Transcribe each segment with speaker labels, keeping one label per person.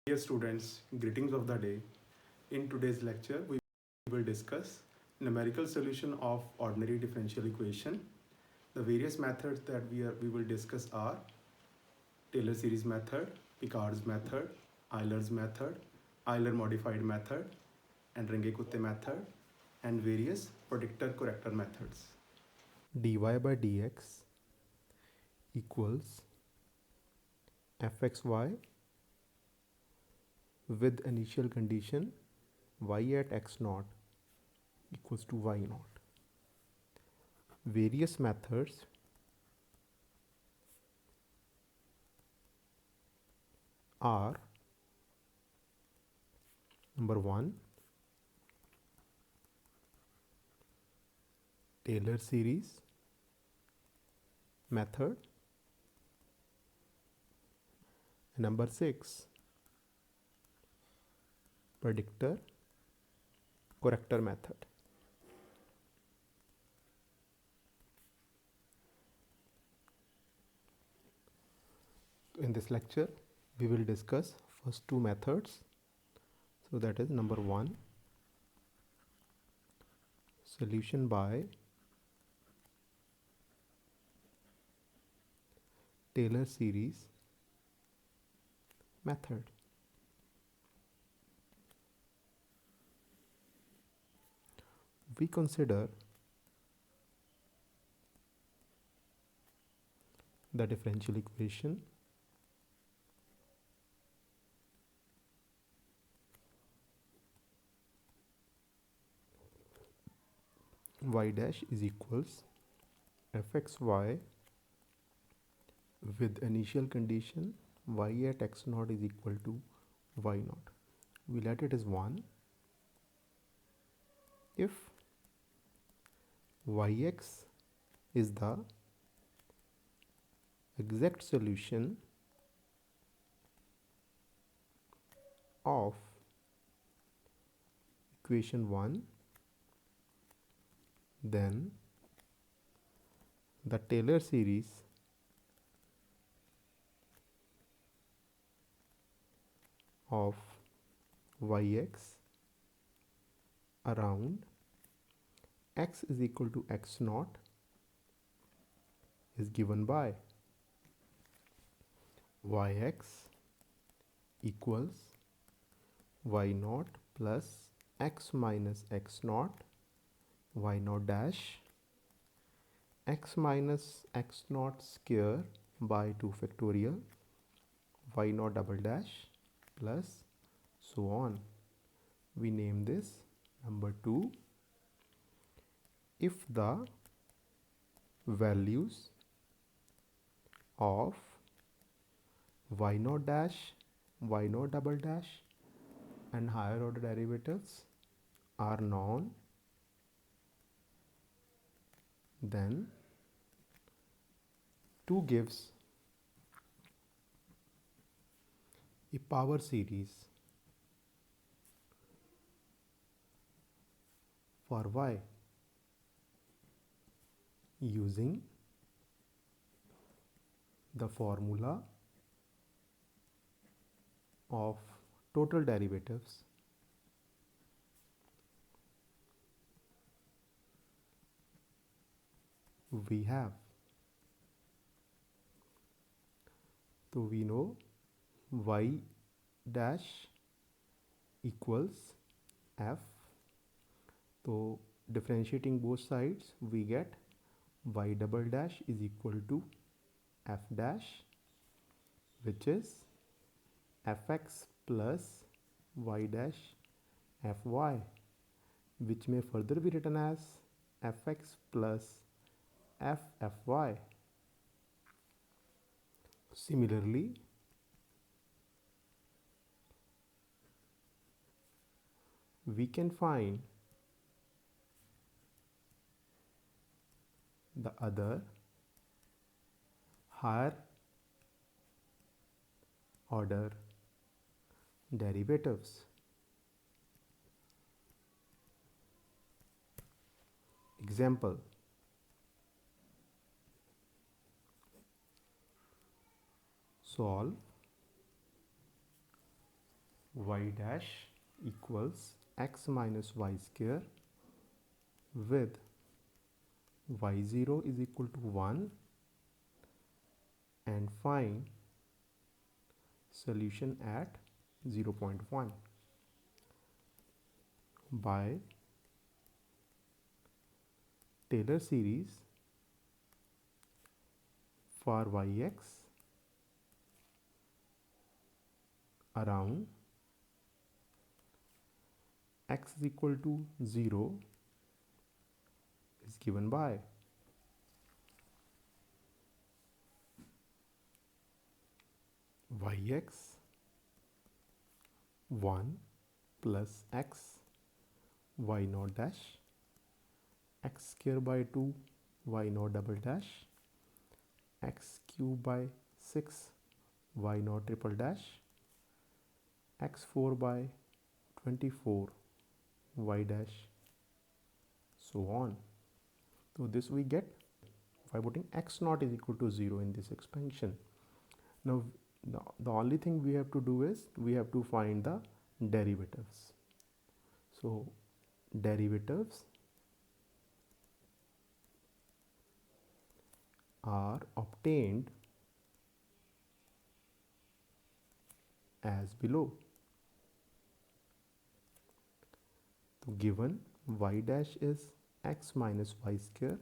Speaker 1: Dear students, greetings of the day. In today's lecture, we will discuss numerical solution of ordinary differential equation. The various methods that we will discuss are Taylor series method, Picards method, Euler's method, Euler modified method, and Runge-Kutté method, and various predictor-corrector methods.
Speaker 2: dy by dx equals fxy with initial condition y at x naught equals to y naught. Various methods are: number 1, Taylor series method, and number 6, predictor corrector method. In this lecture, we will discuss first two methods. So that is number 1, solution by Taylor series method. We consider the differential equation y dash is equals fxy with initial condition y at x naught is equal to y naught. We let it as 1 if yx is the exact solution of equation 1, then the Taylor series of yx around x is equal to x naught is given by yx equals y naught plus x minus x naught y naught dash x minus x naught square by 2 factorial y naught double dash plus so on. We name this number 2 if the values of y naught dash, y naught double dash and higher order derivatives are known, then 2 gives a power series for y using the formula of total derivatives. We have, so we know y dash equals f, so differentiating both sides we get y double dash is equal to f dash, which is fx plus y dash fy, which may further be written as fx plus ffy. Similarly, we can find the other higher order derivatives. Example: solve y dash equals x minus y square with y0 is equal to 1 and find solution at 0.1 by Taylor series for yx around x is equal to 0 is given by yx 1 plus x y naught dash x square by 2 y naught double dash x cube by 6 y naught triple dash x4 by 24 y dash so on. So this we get by putting x naught is equal to 0 in this expansion. Now the only thing we have to do is we have to find the derivatives. So derivatives are obtained as below. So given y dash is x minus y square,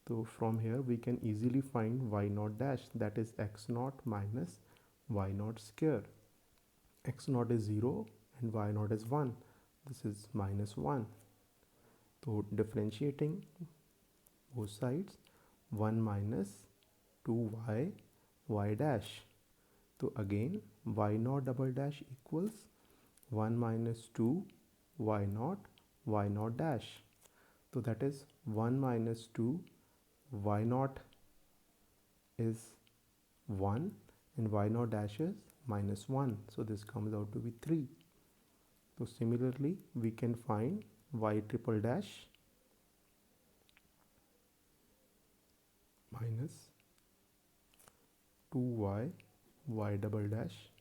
Speaker 2: so from here we can easily find y naught dash, that is x naught minus y naught square. X naught is 0 and y naught is 1. This is minus 1. So differentiating both sides, 1 minus 2y y dash. So again y naught double dash equals 1 minus 2 y naught dash. So that is 1 minus 2 y naught is 1 and y naught dash is minus 1. So this comes out to be 3. So similarly we can find y triple dash minus 2y y double dash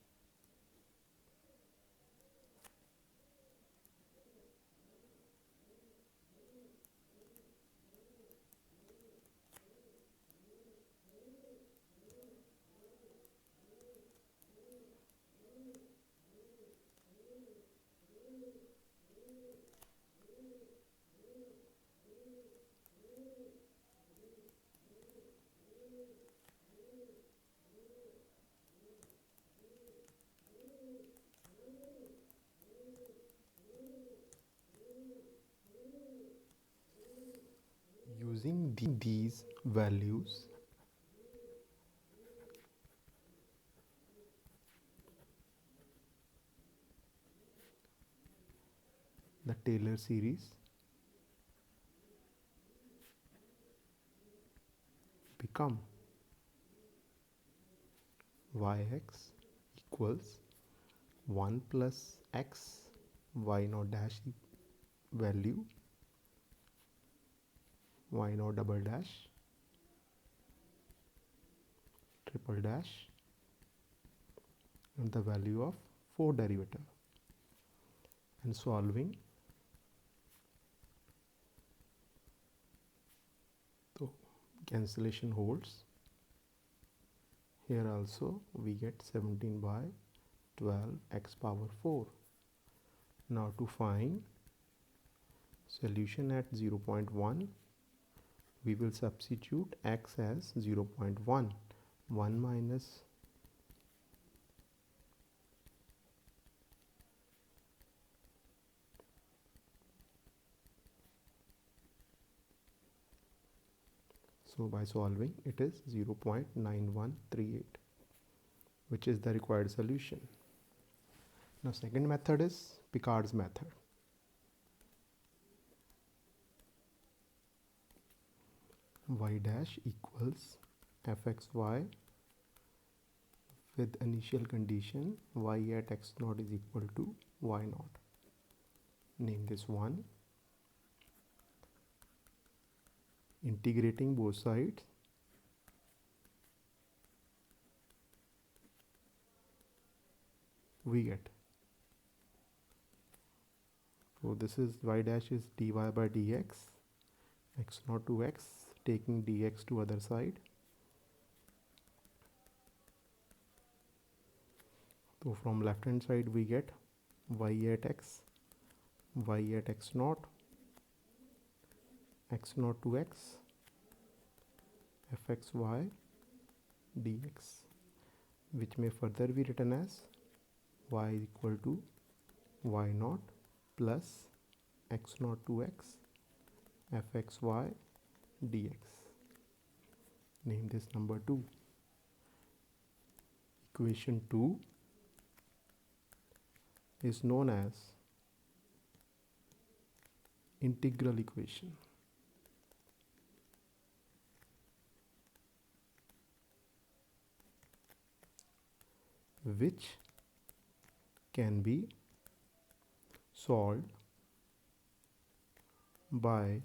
Speaker 2: using these values. The Taylor series become yx equals 1 plus x y naught dash value y naught double dash triple dash and the value of 4 derivative, and solving. So cancellation holds. Here also we get 17 by 12 x power 4. Now to find solution at 0.1, we will substitute x as 0.1. 1 minus so by solving it is 0.9138, which is the required solution. Now second method is Picard's method. Y dash equals fxy with initial condition y at x naught is equal to y naught. Name this 1. Integrating both sides, we get So this is y dash is dy by dx, x naught to x, taking dx to other side. So from left hand side we get y at x naught, x naught to x, fxy dx, which may further be written as y equal to y naught plus x naught to x fxy dx. Name this number 2. Equation 2 is known as integral equation. Which can be solved by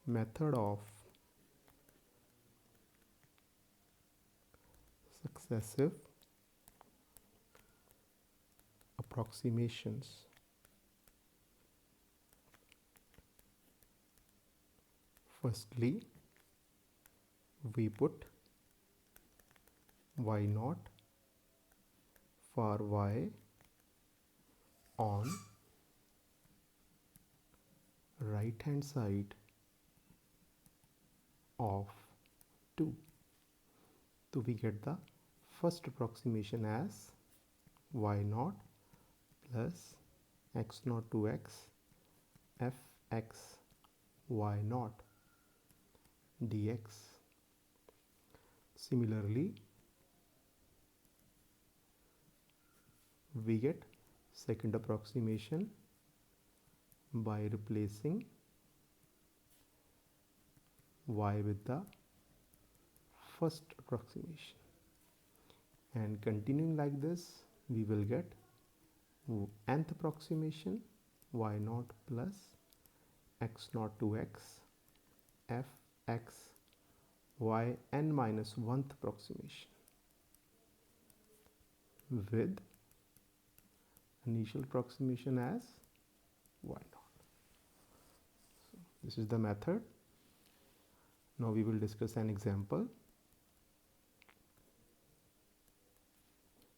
Speaker 2: method of successive approximations. Firstly, we put y naught for y on right hand side of 2. So we get the first approximation as y naught plus x naught to x fx y naught dx. Similarly, we get second approximation by replacing y with the first approximation, and continuing like this we will get nth approximation y naught plus x naught to x fx y n minus 1th approximation with initial approximation as y naught. So this is the method. Now we will discuss an example.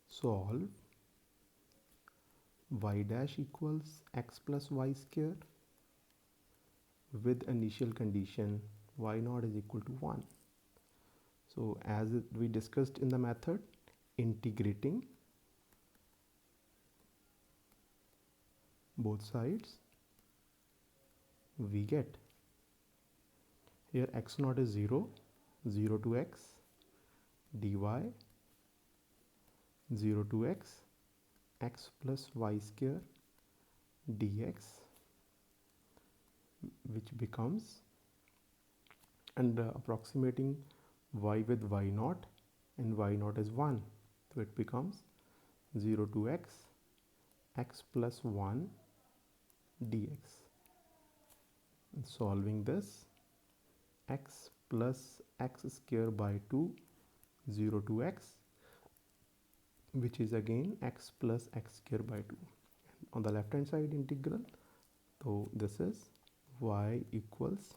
Speaker 2: Solve y dash equals x plus y square with initial condition y naught is equal to 1. So as we discussed in the method, integrating both sides, we get here x naught is 0, 0 to x, dy 0 to x, x plus y square dx, which becomes, and approximating y with y naught, and y naught is 1, so it becomes 0 to x, x plus 1 dx. And solving this, x plus x square by 2, 0 to x, which is again x plus x square by 2. And on the left hand side integral, so this is y equals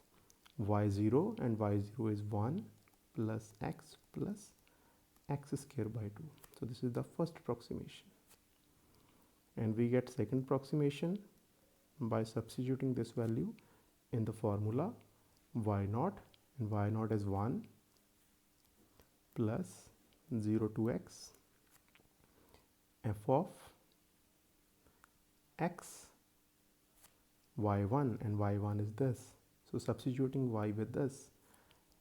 Speaker 2: y0, and y0 is 1 plus x square by 2. So this is the first approximation, and we get second approximation by substituting this value in the formula y naught, and y naught is 1 plus 0 to x f of x y1, and y1 is this. So substituting y with this,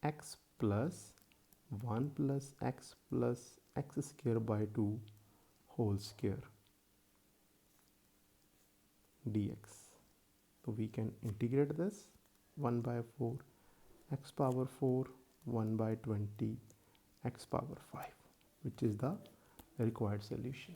Speaker 2: x plus 1 plus x square by 2 whole square dx. So we can integrate this 1 by 4 x power 4 1 by 20 x power 5, which is the required solution.